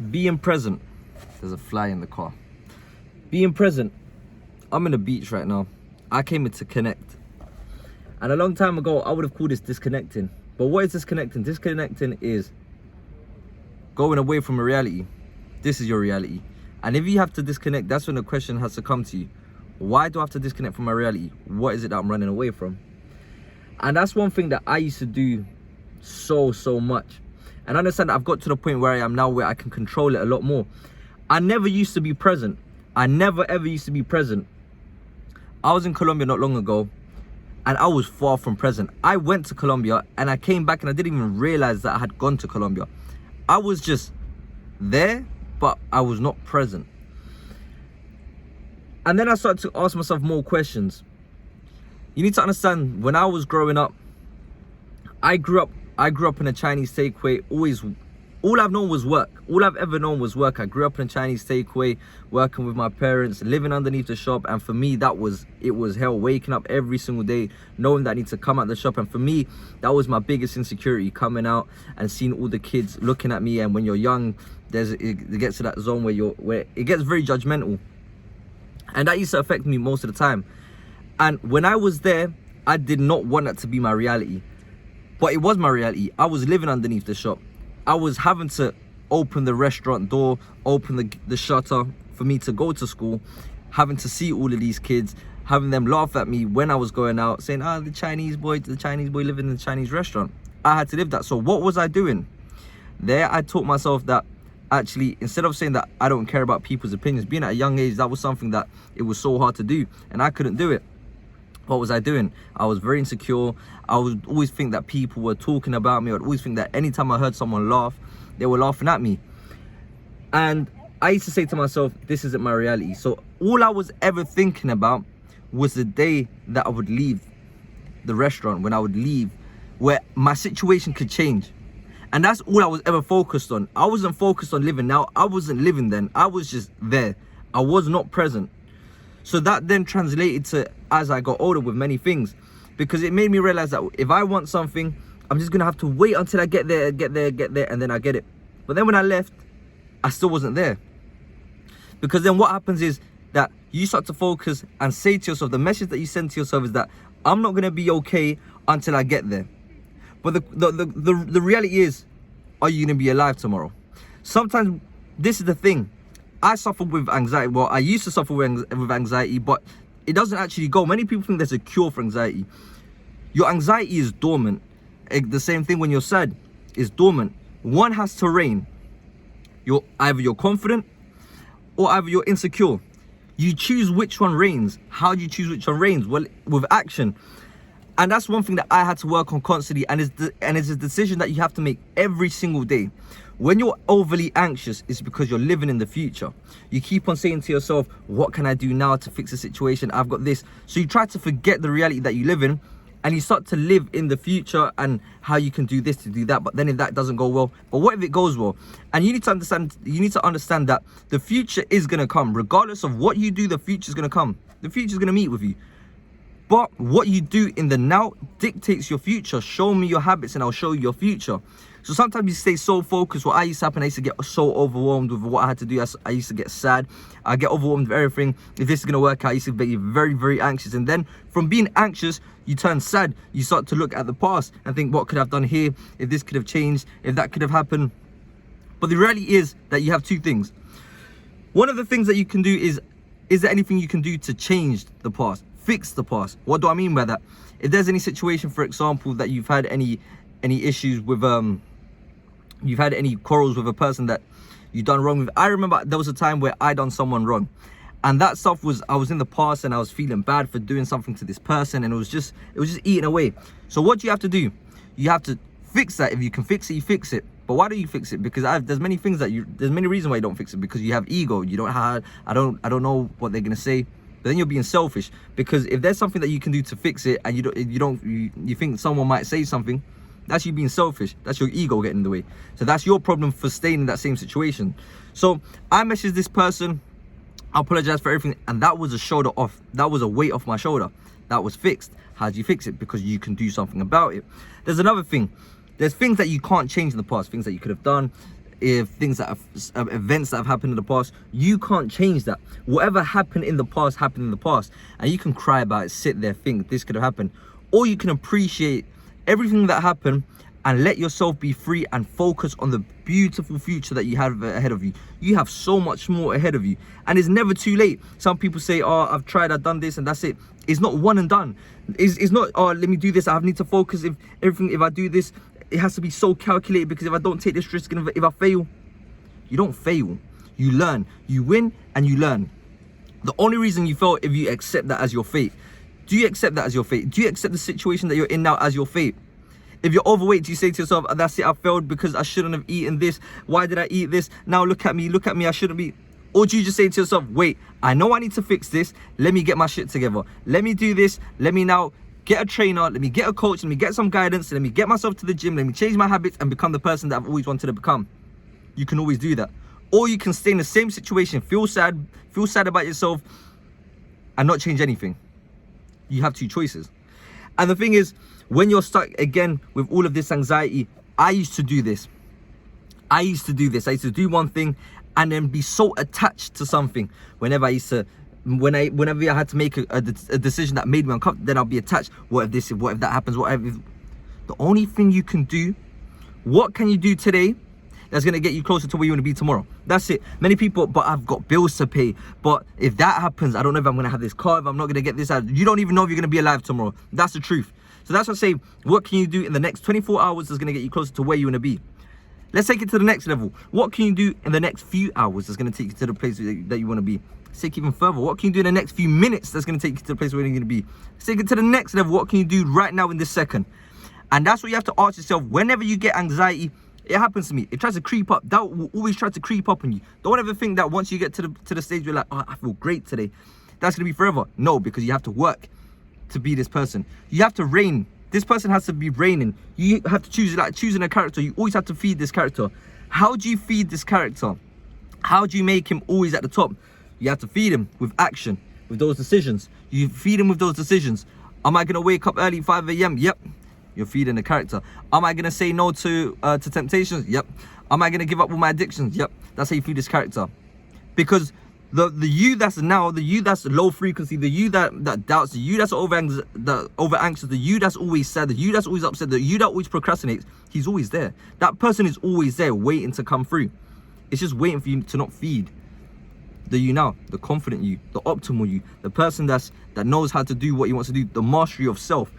Being present. There's a fly in the car. Being present. I'm in the beach right now. I came here to connect. And a long time ago, I would have called this disconnecting. But what is disconnecting? Disconnecting is going away from a reality. This is your reality. And if you have to disconnect, that's when the question has to come to you. Why do I have to disconnect from my reality? What is it that I'm running away from? And that's one thing that I used to do so much. And I understand that I've got to the point where I am now where I can control it a lot more. I never used to be present. I never ever used to be present. I was in Colombia not long ago and I was far from present. I went to Colombia and I came back and I didn't even realize that I had gone to Colombia. I was just there, but I was not present. And then I started to ask myself more questions. You need to understand, when I was growing up, I grew up in a Chinese takeaway. All I've known was work. All I've ever known was work. I grew up in a Chinese takeaway, working with my parents, living underneath the shop. And for me, it was hell. Waking up every single day, knowing that I need to come out the shop. And for me, that was my biggest insecurity, coming out and seeing all the kids looking at me. And when you're young, it gets to that zone where it gets very judgmental. And that used to affect me most of the time. And when I was there, I did not want that to be my reality. But it was my reality. I was living underneath the shop. I was having to open the restaurant door, open the shutter for me to go to school, having to see all of these kids, having them laugh at me when I was going out, saying, the Chinese boy living in the Chinese restaurant. I had to live that. So what was I doing? There, I taught myself that actually, instead of saying that I don't care about people's opinions, being at a young age, that was something that it was so hard to do and I couldn't do it. What was I doing? I was very insecure. I would always think that people were talking about me. I'd always think that anytime I heard someone laugh, they were laughing at me. And I used to say to myself, this isn't my reality. So all I was ever thinking about was the day that I would leave the restaurant, when I would leave, where my situation could change. And that's all I was ever focused on. I wasn't focused on living now. I wasn't living then. I was just there. I was not present. So that then translated to, as I got older, with many things, because it made me realize that if I want something, I'm just gonna have to wait until I get there, and then I get it. But then when I left, I still wasn't there. Because then what happens is that you start to focus and say to yourself, the message that you send to yourself is that I'm not gonna be okay until I get there. But the reality is, are you gonna be alive tomorrow? Sometimes this is the thing. I suffer with anxiety. Well, I used to suffer with anxiety, but it doesn't actually go. Many people think there's a cure for anxiety. Your anxiety is dormant. The same thing when you're sad is dormant. One has to reign. Either you're confident or either you're insecure. You choose which one reigns. How do you choose which one reigns? Well, with action. And that's one thing that I had to work on constantly, and it's a decision that you have to make every single day. When you're overly anxious, it's because you're living in the future. You keep on saying to yourself, what can I do now to fix the situation? I've got this. So you try to forget the reality that you live in, and you start to live in the future and how you can do this to do that. But then if that doesn't go well, but what if it goes well? And you need to understand that the future is going to come. Regardless of what you do, the future is going to come. The future is going to meet with you. But what you do in the now dictates your future. Show me your habits and I'll show you your future. So sometimes you stay so focused. What I used to happen, I used to get so overwhelmed with what I had to do. I used to get sad. I get overwhelmed with everything. If this is going to work out, I used to be very, very anxious. And then from being anxious, you turn sad. You start to look at the past and think, what could I have done here? If this could have changed, if that could have happened. But the reality is that you have two things. One of the things that you can do is there anything you can do to change the past? Fix the past. What do I mean by that? If there's any situation, for example, that you've had any issues with, you've had any quarrels with a person that you've done wrong with. I remember there was a time where I done someone wrong, and that stuff was, I was in the past and I was feeling bad for doing something to this person, and it was just eating away. So what do you have to do? You have to fix that. If you can fix it, you fix it. But why do you fix it? Because there's many things that there's many reasons why you don't fix it. Because you have ego. You don't have, I don't know what they're gonna say. But then you're being selfish, because if there's something that you can do to fix it and you think someone might say something, that's you being selfish. That's your ego getting in the way. So that's your problem for staying in that same situation. So I messaged this person, I apologize for everything, and that was a shoulder off. That was a weight off my shoulder. That was fixed. How do you fix it? Because you can do something about it. There's another thing. There's things that you can't change in the past, things that you could have done. if things that have, events that have happened in the past, you can't change that. Whatever happened in the past happened in the past, and you can cry about it, sit there, think this could have happened, or you can appreciate everything that happened and let yourself be free and focus on the beautiful future that you have ahead of you. You have so much more ahead of you, and it's never too late. Some people say, oh, I've tried, I've done this, and that's it. It's not one and done. It's not, oh, let me do this, I need to focus. If I do this, it has to be so calculated, because if I don't take this risk, and if I fail, you don't fail. You learn. You win and you learn. The only reason you fail if you accept that as your fate. Do you accept that as your fate? Do you accept the situation that you're in now as your fate? If you're overweight, do you say to yourself, that's it, I failed because I shouldn't have eaten this. Why did I eat this? Now look at me, I shouldn't be. Or do you just say to yourself, wait, I know I need to fix this. Let me get my shit together. Let me do this. Let me now get a trainer. Let me get a coach. Let me get some guidance. Let me get myself to the gym. Let me change my habits and become the person that I've always wanted to become. You can always do that. Or you can stay in the same situation, feel sad about yourself, and not change anything. You have two choices. And the thing is, when you're stuck again with all of this anxiety, I used to do this. I used to do one thing and then be so attached to something. Whenever I had to make a decision that made me uncomfortable, then I'll be attached. What if this, what if that happens, what if... The only thing you can do, what can you do today that's going to get you closer to where you want to be tomorrow? That's it. Many people, but I've got bills to pay. But if that happens, I don't know if I'm going to have this car, if I'm not going to get this out. You don't even know if you're going to be alive tomorrow. That's the truth. So that's what I say, what can you do in the next 24 hours that's going to get you closer to where you want to be? Let's take it to the next level. What can you do in the next few hours that's going to take you to the place that you want to be? Let's take it even further. What can you do in the next few minutes that's going to take you to the place where you're going to be? Let's take it to the next level. What can you do right now in this second? And that's what you have to ask yourself. Whenever you get anxiety, it happens to me. It tries to creep up. Doubt will always try to creep up on you. Don't ever think that once you get to the stage where you're like, oh, I feel great today, that's going to be forever. No, because you have to work to be this person. You have to reign. This person has to be reigning. You have to choose, like choosing a character. You always have to feed this character. How do you feed this character? How do you make him always at the top? You have to feed him with action, with those decisions. You feed him with those decisions. Am I going to wake up early at 5 a.m.? Yep. You're feeding the character. Am I going to say no to temptations? Yep. Am I going to give up with my addictions? Yep. That's how you feed this character. Because the you that's now, the you that's low frequency, the you that doubts, the you that's over anxious, the you that's always sad, the you that's always upset, the you that always procrastinates, he's always there. That person is always there waiting to come through. It's just waiting for you to not feed the you now, the confident you, the optimal you, the person that knows how to do what he wants to do, the mastery of self.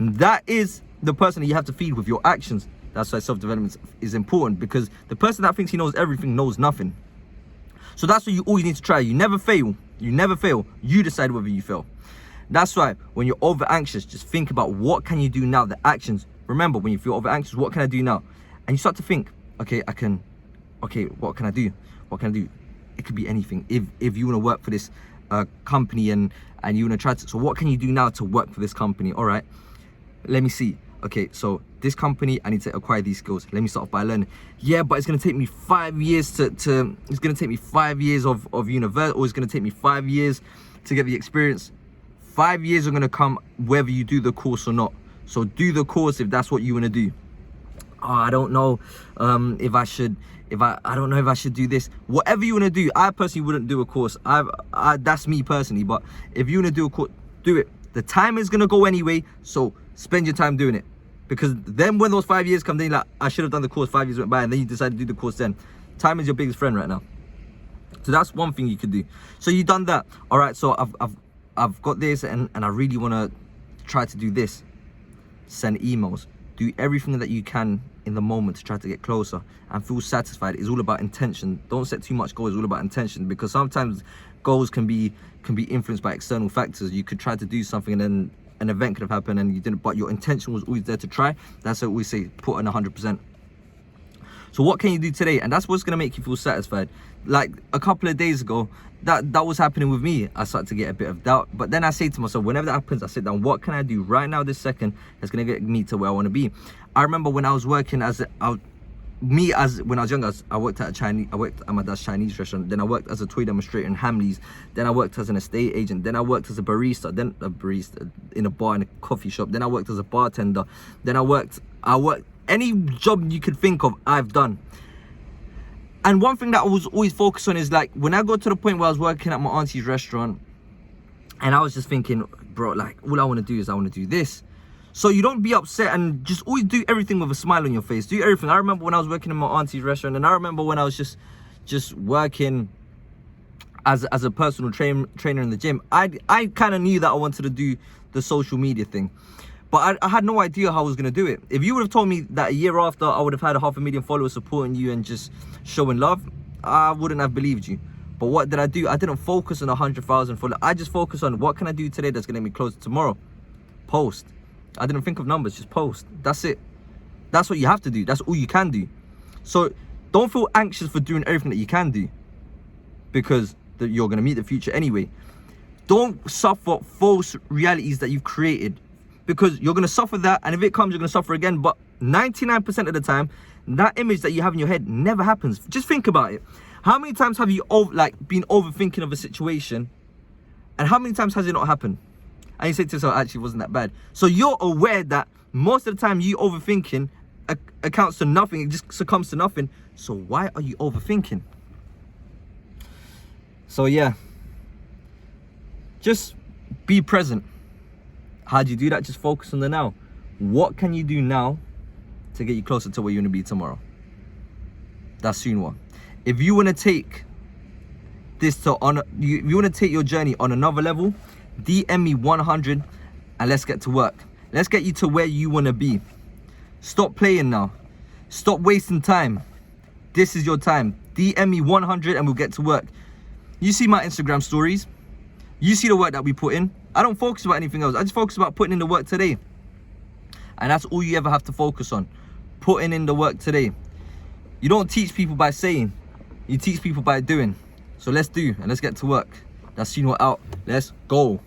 And that is the person that you have to feed with your actions. That's why self-development is important, because the person that thinks he knows everything knows nothing. So that's what you always need to try. You never fail. You never fail. You decide whether you fail. That's why when you're over anxious, just think about what can you do now, the actions. Remember, when you feel over anxious, what can I do now? And you start to think, okay, what can I do? What can I do? It could be anything. If you want to work for this company and you want to try to, so what can you do now to work for this company? All right, let me see. Okay, so this company, I need to acquire these skills. Let me start off by learning. Yeah, but it's gonna take me 5 years it's gonna take me 5 years of university, or it's gonna take me 5 years to get the experience. 5 years are gonna come whether you do the course or not. So do the course if that's what you wanna do. Oh, I don't know if I should do this. Whatever you wanna do, I personally wouldn't do a course. That's me personally, but if you wanna do a course, do it. The time is gonna go anyway, so spend your time doing it. Because then when those 5 years come, then you're like, I should have done the course, 5 years went by, and then you decide to do the course then. Time is your biggest friend right now. So that's one thing you could do. So you've done that. All right, so I've got this, and I really want to try to do this. Send emails. Do everything that you can in the moment to try to get closer and feel satisfied. It's all about intention. Don't set too much goals. It's all about intention, because sometimes goals can be influenced by external factors. You could try to do something and then an event could have happened and you didn't, but your intention was always there to try. That's what we say, put in 100%. So what can you do today? And that's what's going to make you feel satisfied. Like a couple of days ago, that was happening with me. I started to get a bit of doubt, but then I say to myself, whenever that happens, I sit down, what can I do right now this second that's going to get me to where I want to be? I remember when I was working when I was younger, I worked at my dad's Chinese restaurant. Then I worked as a toy demonstrator in Hamleys. Then I worked as an estate agent. Then I worked as a barista. Then a barista in a bar, in a coffee shop. Then I worked as a bartender. Then I worked any job you could think of, I've done. And one thing that I was always focused on is like, when I got to the point where I was working at my auntie's restaurant, and I was just thinking, bro, like, all I want to do is I want to do this. So you don't be upset, and just always do everything with a smile on your face. Do everything. I remember when I was working in my auntie's restaurant, and I remember when I was just working as a personal trainer in the gym. I kind of knew that I wanted to do the social media thing, but I had no idea how I was going to do it. If you would have told me that a year after I would have had 500,000 followers supporting you and just showing love, I wouldn't have believed you. But what did I do? I didn't focus on 100,000 followers. I just focused on what can I do today that's going to make me closer tomorrow. Post. I didn't think of numbers, just post. That's it. That's what you have to do. That's all you can do. So don't feel anxious for doing everything that you can do, because you're going to meet the future anyway. Don't suffer false realities that you've created, because you're going to suffer that, and if it comes, you're going to suffer again. But 99% of the time, that image that you have in your head never happens. Just think about it. How many times have you been overthinking of a situation, and how many times has it not happened? And you say to yourself, actually, it wasn't that bad. So you're aware that most of the time you overthinking accounts to nothing. It just succumbs to nothing. So why are you overthinking? So yeah, just be present. How do you do that? Just focus on the now. What can you do now to get you closer to where you're going to be tomorrow? That's soon one. If you want to take this to if you want to take your journey on another level, DM me 100 and let's get to work. Let's get you to where you want to be. Stop playing now. Stop wasting time. This is your time. DM me 100 and we'll get to work. You see my Instagram stories. You see the work that we put in. I don't focus about anything else. I just focus about putting in the work today. And that's all you ever have to focus on. Putting in the work today. You don't teach people by saying. You teach people by doing. So let's do and let's get to work. That's Sino out. Let's go.